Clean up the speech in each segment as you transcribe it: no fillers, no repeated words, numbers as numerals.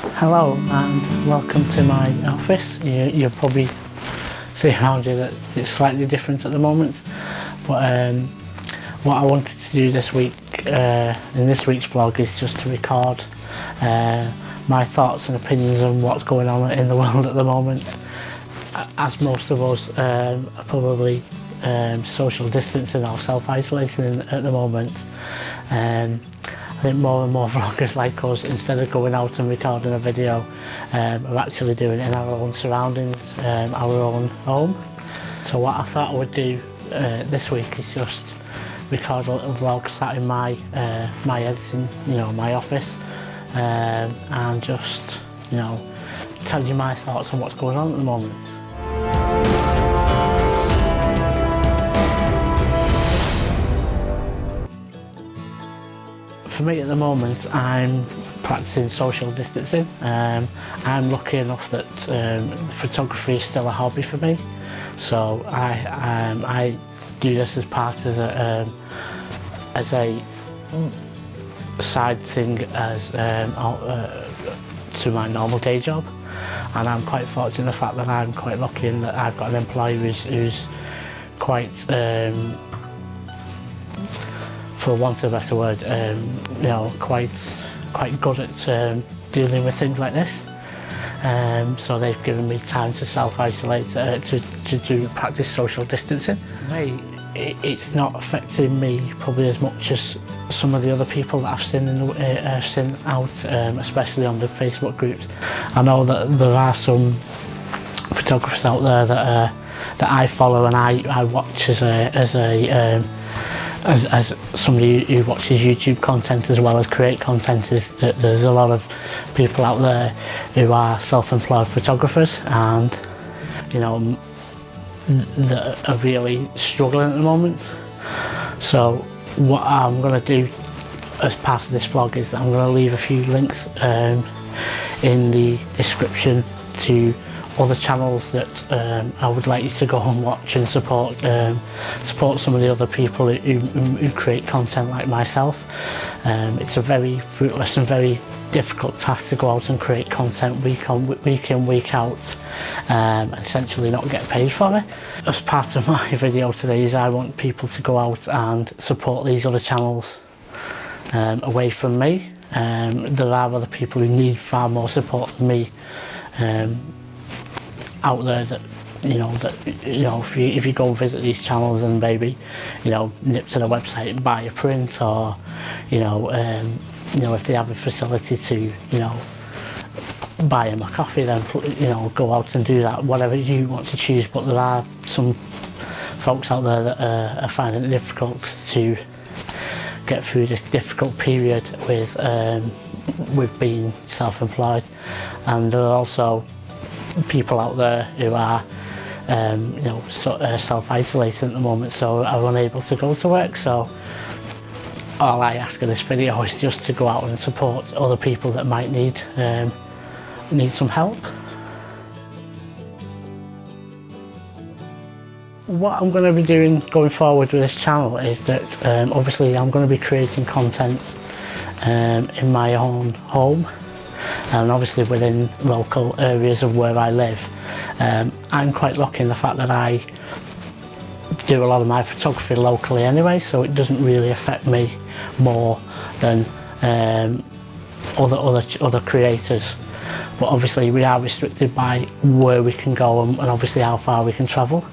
Hello and welcome to my office. You'll probably see around you that it's slightly different at the moment, but what I wanted to do this week in this week's vlog is just to record my thoughts and opinions on what's going on in the world at the moment. As most of us are probably social distancing or self-isolating at the moment. I think more and more vloggers like us, instead of going out and recording a video, are actually doing it in our own surroundings, our own home. So what I thought I would do this week is just record a little vlog sat in my my editing, my office, and just, tell you my thoughts on what's going on at the moment. For me at the moment, I'm practicing social distancing. I'm lucky enough that photography is still a hobby for me, so I do this as part of as a side thing as to my normal day job, and I'm quite fortunate in the fact that I'm quite lucky in that I've got an employer who's quite for want of a better word, quite good at dealing with things like this. So they've given me time to self-isolate, to practice social distancing. It's not affecting me probably as much as some of the other people that I've seen out, especially on the Facebook groups. I know that there are some photographers out there that I follow and I watch as somebody who watches YouTube content as well as create content, is that there's a lot of people out there who are self-employed photographers and that are really struggling at the moment. So what I'm going to do as part of this vlog is that I'm going to leave a few links in the description to other channels that I would like you to go and watch and support some of the other people who create content like myself. It's a very fruitless and very difficult task to go out and create content week in, week out, and essentially not get paid for it. As part of my video today is I want people to go out and support these other channels away from me. There are other people who need far more support than me out there that if you go and visit these channels and maybe nip to the website and buy a print, or if they have a facility to buy them a coffee, then go out and do that, whatever you want to choose. But there are some folks out there that are finding it difficult to get through this difficult period with being self-employed, and there are also people out there who are self-isolating at the moment, so are unable to go to work. So all I ask in this video is just to go out and support other people that might need some help. What I'm going to be doing going forward with this channel is that obviously I'm going to be creating content in my own home, and obviously within local areas of where I live. I'm quite lucky in the fact that I do a lot of my photography locally anyway, so it doesn't really affect me more than other creators. But obviously we are restricted by where we can go and obviously how far we can travel.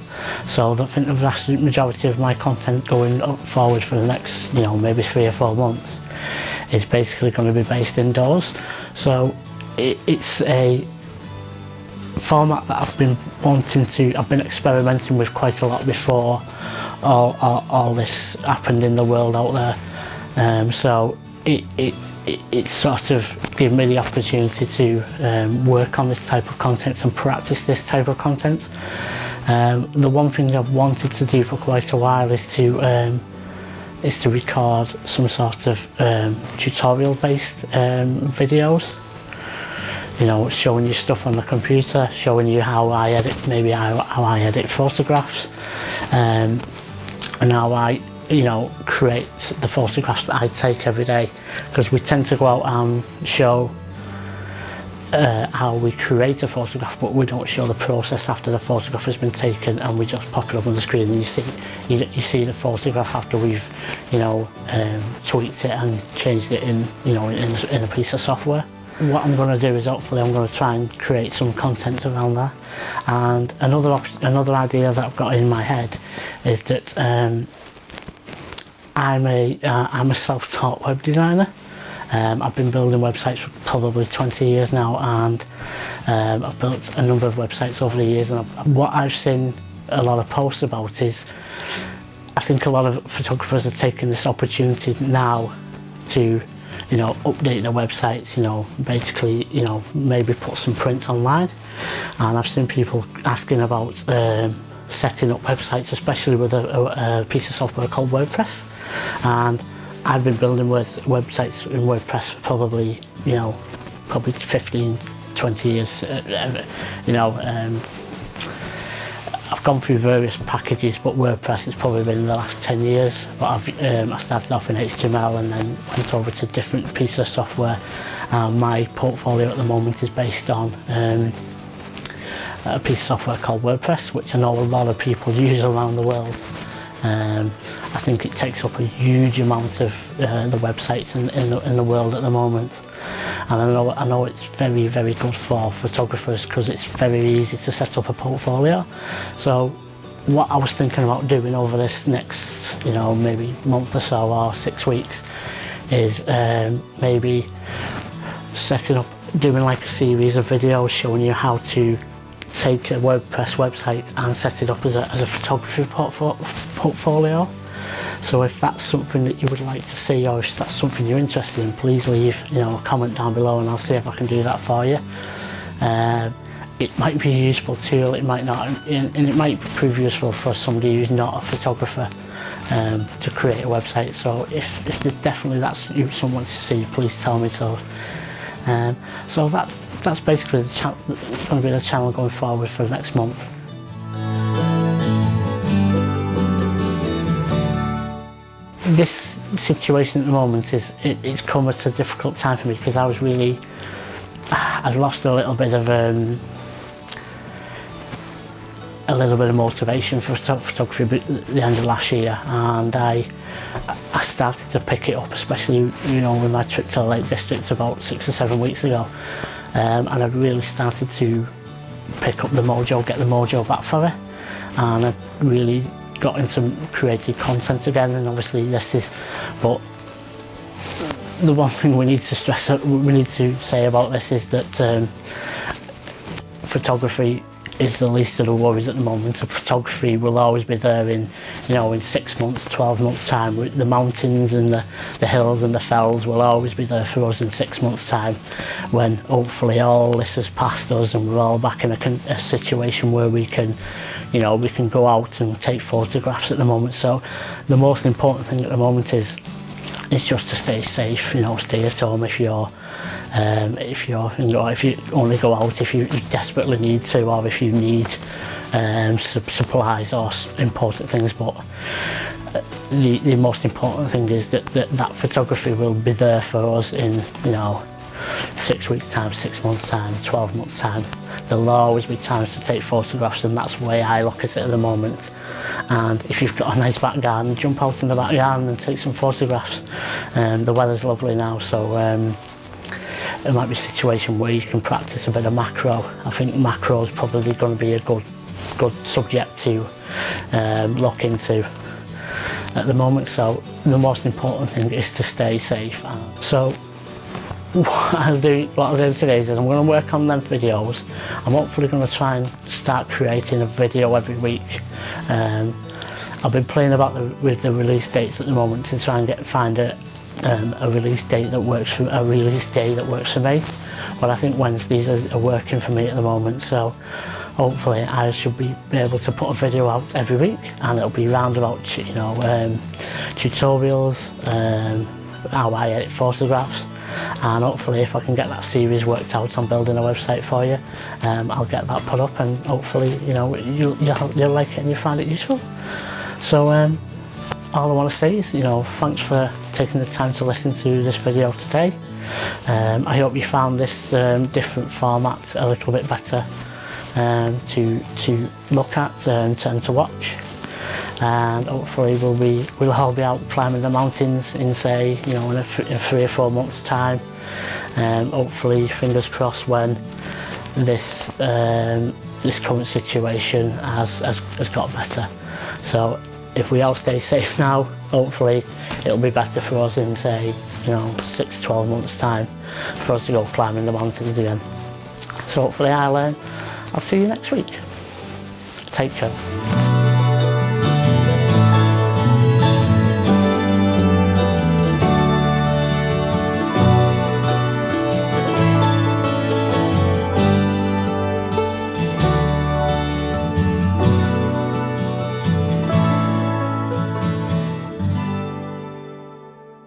So I think the vast majority of my content going forward for the next maybe 3 or 4 months is basically going to be based indoors. So it's a format that I've been experimenting with quite a lot before all this happened in the world out there. So it sort of gave me the opportunity to work on this type of content and practice this type of content. The one thing I've wanted to do for quite a while is to record some sort of tutorial based videos, showing you stuff on the computer, showing you how I edit, maybe how I edit photographs, and how I create the photographs that I take every day, because we tend to go out and show how we create a photograph, but we don't show the process after the photograph has been taken, and we just pop it up on the screen and you see the photograph after we've tweaked it and changed it in in a piece of software. What I'm going to do is hopefully I'm going to try and create some content around that. And another idea that I've got in my head is that I'm a self-taught web designer. I've been building websites for probably 20 years now, and I've built a number of websites over the years, and what I've seen a lot of posts about is I think a lot of photographers are taking this opportunity now to update their websites, basically, maybe put some prints online. And I've seen people asking about setting up websites, especially with a piece of software called WordPress. And I've been building websites in WordPress for probably 15, 20 years. I've gone through various packages, but WordPress has probably been in the last 10 years. But I started off in HTML and then went over to different pieces of software. My portfolio at the moment is based on a piece of software called WordPress, which I know a lot of people use around the world. I think it takes up a huge amount of the websites in the world at the moment. And I know it's very, very good for photographers because it's very easy to set up a portfolio. So what I was thinking about doing over this next, maybe month or so, or 6 weeks, is maybe setting up, doing like a series of videos showing you how to take a WordPress website and set it up as a photography portfolio. So if that's something that you would like to see, or if that's something you're interested in, please leave a comment down below and I'll see if I can do that for you. It might be a useful tool, it might not, and it might prove useful for somebody who's not a photographer to create a website. So if definitely that's someone to see, please tell me so. So that's basically going to be the channel going forward for the next month. This situation at the moment it's come at a difficult time for me because I'd lost a little bit of motivation for photography at the end of last year, and I started to pick it up, especially with my trip to the Lake District about 6 or 7 weeks ago, and I really started to pick up the mojo, get the mojo back for it, and I really got into creative content again. And obviously but the one thing we need to say about this is that photography is the least of the worries at the moment. So photography will always be there in 6 months, 12 months time. The mountains and the hills and the fells will always be there for us in 6 months time, when hopefully all this has passed us and we're all back in a situation where we can go out and take photographs at the moment. So the most important thing at the moment is just to stay safe, stay at home if you only go out if you desperately need to, or if you need supplies or important things. But the most important thing is that photography will be there for us in 6 weeks time, 6 months time, 12 months time. There'll always be times to take photographs, and that's the way I look at it at the moment. And if you've got a nice back garden, jump out in the back garden and take some photographs. The weather's lovely now, so it might be a situation where you can practice a bit of macro. I think macro is probably going to be a good subject to look into at the moment. So the most important thing is to stay safe. So what I'll do today is I'm going to work on them videos. I'm hopefully going to try and start creating a video every week. I've been playing about with the release dates at the moment to try and find a release date that works for me. But I think Wednesdays are working for me at the moment. So hopefully I should be able to put a video out every week, and it'll be round about tutorials, how I edit photographs. And hopefully if I can get that series worked out on building a website for you, I'll get that put up, and hopefully you'll like it and you'll find it useful. So all I want to say is thanks for taking the time to listen to this video today. I hope you found this different format a little bit better to look at and to watch, and hopefully we'll all be out climbing the mountains in, say, you know, in 3 or 4 months' time. Hopefully, fingers crossed, when this current situation has got better. So if we all stay safe now, hopefully it'll be better for us in, say, you know, 6-12 months' time for us to go climbing the mountains again. So hopefully I'll see you next week. Take care.